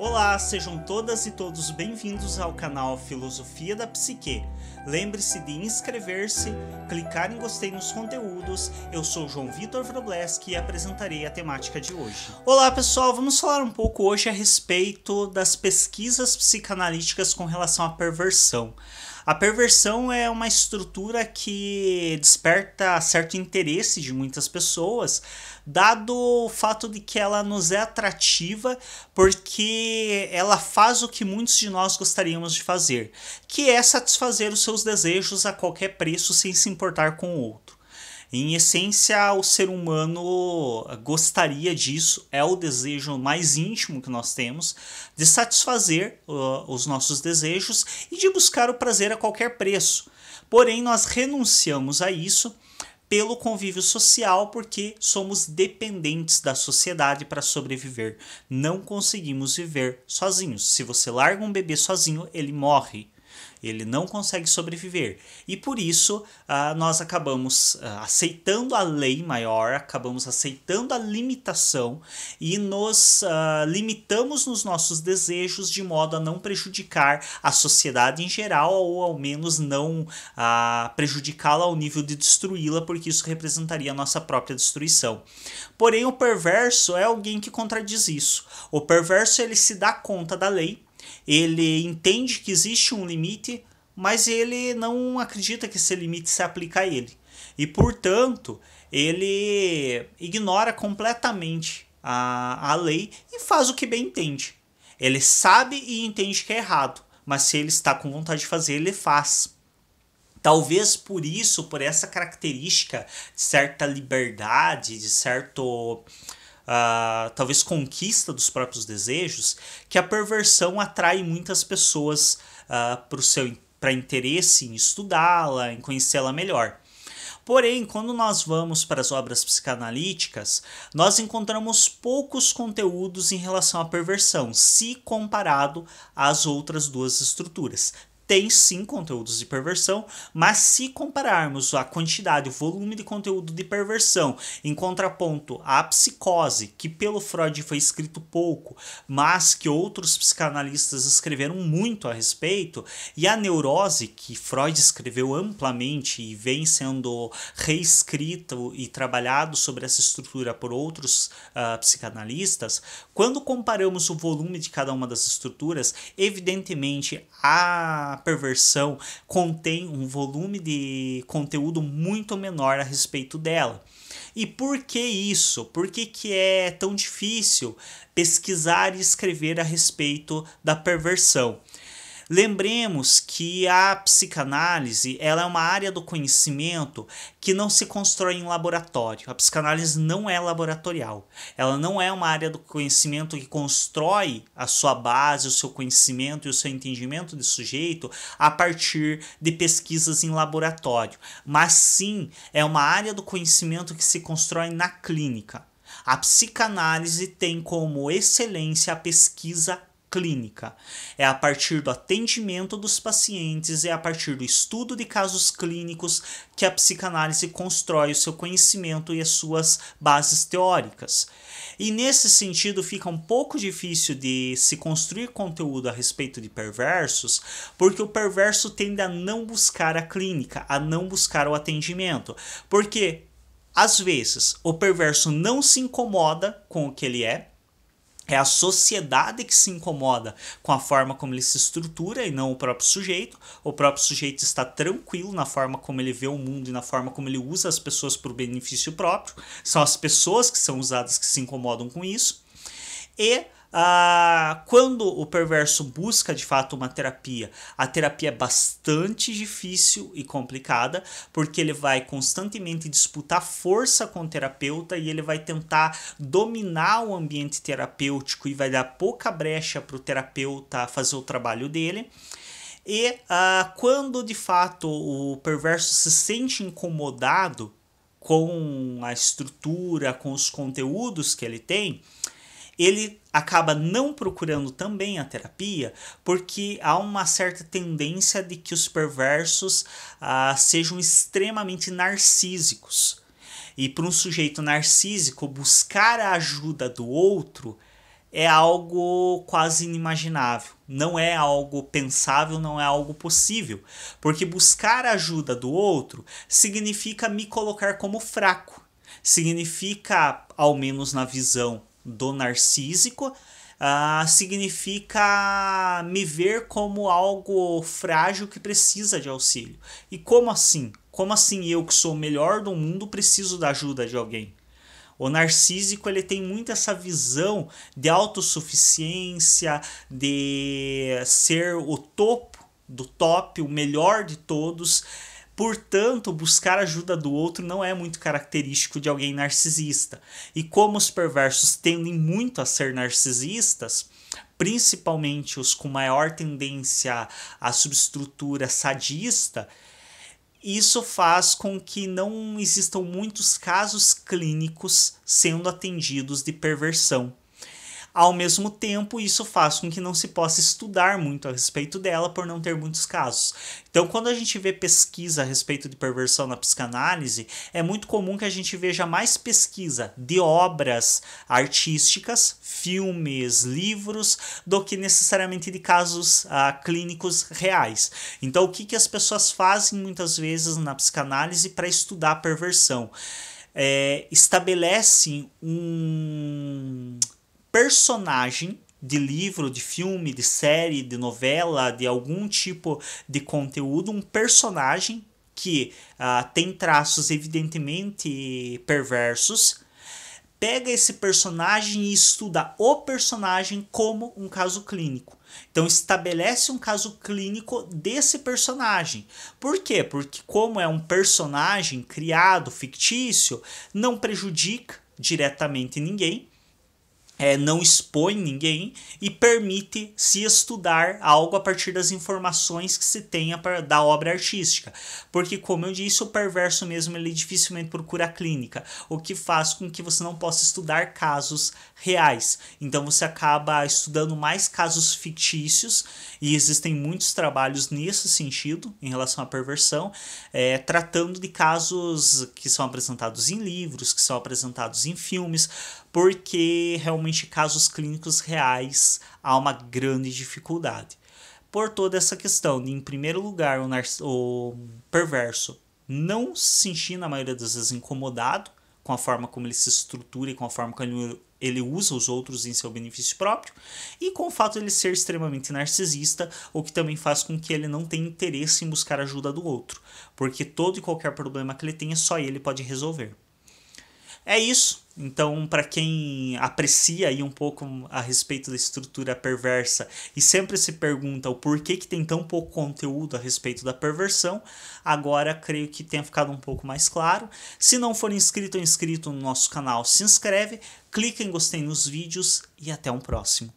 Olá, sejam todas e todos bem-vindos ao canal Filosofia da Psique. Lembre-se de inscrever-se, clicar em gostei nos conteúdos. Eu sou João Vitor Wrobleski e apresentarei a temática de hoje. Olá pessoal, vamos falar um pouco hoje a respeito das pesquisas psicanalíticas com relação à perversão. A perversão é uma estrutura que desperta certo interesse de muitas pessoas, dado o fato de que ela nos é atrativa porque ela faz o que muitos de nós gostaríamos de fazer, que é satisfazer os seus desejos a qualquer preço sem se importar com o outro. Em essência, o ser humano gostaria disso, é o desejo mais íntimo que nós temos, de satisfazer os nossos desejos e de buscar o prazer a qualquer preço. Porém, nós renunciamos a isso pelo convívio social, porque somos dependentes da sociedade para sobreviver. Não conseguimos viver sozinhos. Se você larga um bebê sozinho, ele morre. Ele não consegue sobreviver. E por isso nós acabamos aceitando a lei maior, acabamos aceitando a limitação e nos limitamos nos nossos desejos de modo a não prejudicar a sociedade em geral ou ao menos não prejudicá-la ao nível de destruí-la, porque isso representaria a nossa própria destruição. Porém, o perverso é alguém que contradiz isso. O perverso ele se dá conta da lei, ele entende que existe um limite, mas ele não acredita que esse limite se aplica a ele. E, portanto, ele ignora completamente a lei e faz o que bem entende. Ele sabe e entende que é errado, mas se ele está com vontade de fazer, ele faz. Talvez por isso, por essa característica de certa liberdade, de certo... talvez conquista dos próprios desejos, que a perversão atrai muitas pessoas para interesse em estudá-la, em conhecê-la melhor. Porém, quando nós vamos para as obras psicanalíticas, nós encontramos poucos conteúdos em relação à perversão, se comparado às outras duas estruturas. Tem sim conteúdos de perversão, mas se compararmos a quantidade, o volume de conteúdo de perversão em contraponto à psicose, que pelo Freud foi escrito pouco, mas que outros psicanalistas escreveram muito a respeito, e a neurose, que Freud escreveu amplamente e vem sendo reescrito e trabalhado sobre essa estrutura por outros psicanalistas, quando comparamos o volume de cada uma das estruturas, evidentemente a perversão contém um volume de conteúdo muito menor a respeito dela. E por que isso? Por que é tão difícil pesquisar e escrever a respeito da perversão? Lembremos que a psicanálise ela é uma área do conhecimento que não se constrói em laboratório. A psicanálise não é laboratorial. Ela não é uma área do conhecimento que constrói a sua base, o seu conhecimento e o seu entendimento de sujeito a partir de pesquisas em laboratório. Mas sim, é uma área do conhecimento que se constrói na clínica. A psicanálise tem como excelência a pesquisa clínica. É a partir do atendimento dos pacientes, é a partir do estudo de casos clínicos que a psicanálise constrói o seu conhecimento e as suas bases teóricas. E nesse sentido fica um pouco difícil de se construir conteúdo a respeito de perversos, porque o perverso tende a não buscar a clínica, a não buscar o atendimento. Porque, às vezes, o perverso não se incomoda com o que ele é a sociedade que se incomoda com a forma como ele se estrutura e não o próprio sujeito. O próprio sujeito está tranquilo na forma como ele vê o mundo e na forma como ele usa as pessoas para o benefício próprio. São as pessoas que são usadas que se incomodam com isso. E quando o perverso busca de fato uma terapia, a terapia é bastante difícil e complicada, porque ele vai constantemente disputar força com o terapeuta e ele vai tentar dominar o ambiente terapêutico e vai dar pouca brecha para o terapeuta fazer o trabalho dele. E quando de fato o perverso se sente incomodado com a estrutura, com os conteúdos que ele tem, ele acaba não procurando também a terapia, porque há uma certa tendência de que os perversos sejam extremamente narcísicos. E para um sujeito narcísico, buscar a ajuda do outro é algo quase inimaginável, não é algo pensável, não é algo possível, porque buscar a ajuda do outro significa me colocar como fraco, significa, ao menos na visão do narcísico, significa me ver como algo frágil que precisa de auxílio. E como assim? Como assim eu, que sou o melhor do mundo, preciso da ajuda de alguém? O narcísico ele tem muito essa visão de autossuficiência, de ser o topo do top, o melhor de todos. Portanto, buscar ajuda do outro não é muito característico de alguém narcisista. E como os perversos tendem muito a ser narcisistas, principalmente os com maior tendência à subestrutura sadista, isso faz com que não existam muitos casos clínicos sendo atendidos de perversão. Ao mesmo tempo, isso faz com que não se possa estudar muito a respeito dela por não ter muitos casos. Então, quando a gente vê pesquisa a respeito de perversão na psicanálise, é muito comum que a gente veja mais pesquisa de obras artísticas, filmes, livros, do que necessariamente de casos clínicos reais. Então, o que as pessoas fazem muitas vezes na psicanálise para estudar a perversão? Estabelecem um personagem de livro, de filme, de série, de novela, de algum tipo de conteúdo, um personagem que tem traços evidentemente perversos, pega esse personagem e estuda o personagem como um caso clínico. Então estabelece um caso clínico desse personagem. Por quê? Porque como é um personagem criado, fictício, não prejudica diretamente ninguém, não expõe ninguém e permite se estudar algo a partir das informações que se tenha da obra artística. Porque, como eu disse, o perverso mesmo ele dificilmente procura a clínica, o que faz com que você não possa estudar casos reais. Então você acaba estudando mais casos fictícios, e existem muitos trabalhos nesse sentido, em relação à perversão, tratando de casos que são apresentados em livros, que são apresentados em filmes, porque realmente casos clínicos reais há uma grande dificuldade. Por toda essa questão de, em primeiro lugar, o perverso não se sentir, na maioria das vezes, incomodado com a forma como ele se estrutura e com a forma como ele usa os outros em seu benefício próprio, e com o fato de ele ser extremamente narcisista, o que também faz com que ele não tenha interesse em buscar ajuda do outro, porque todo e qualquer problema que ele tenha, só ele pode resolver. É isso. Então, para quem aprecia aí um pouco a respeito da estrutura perversa e sempre se pergunta o porquê que tem tão pouco conteúdo a respeito da perversão, agora creio que tenha ficado um pouco mais claro. Se não for inscrito ou inscrito no nosso canal, se inscreve, clica em gostei nos vídeos e até um próximo.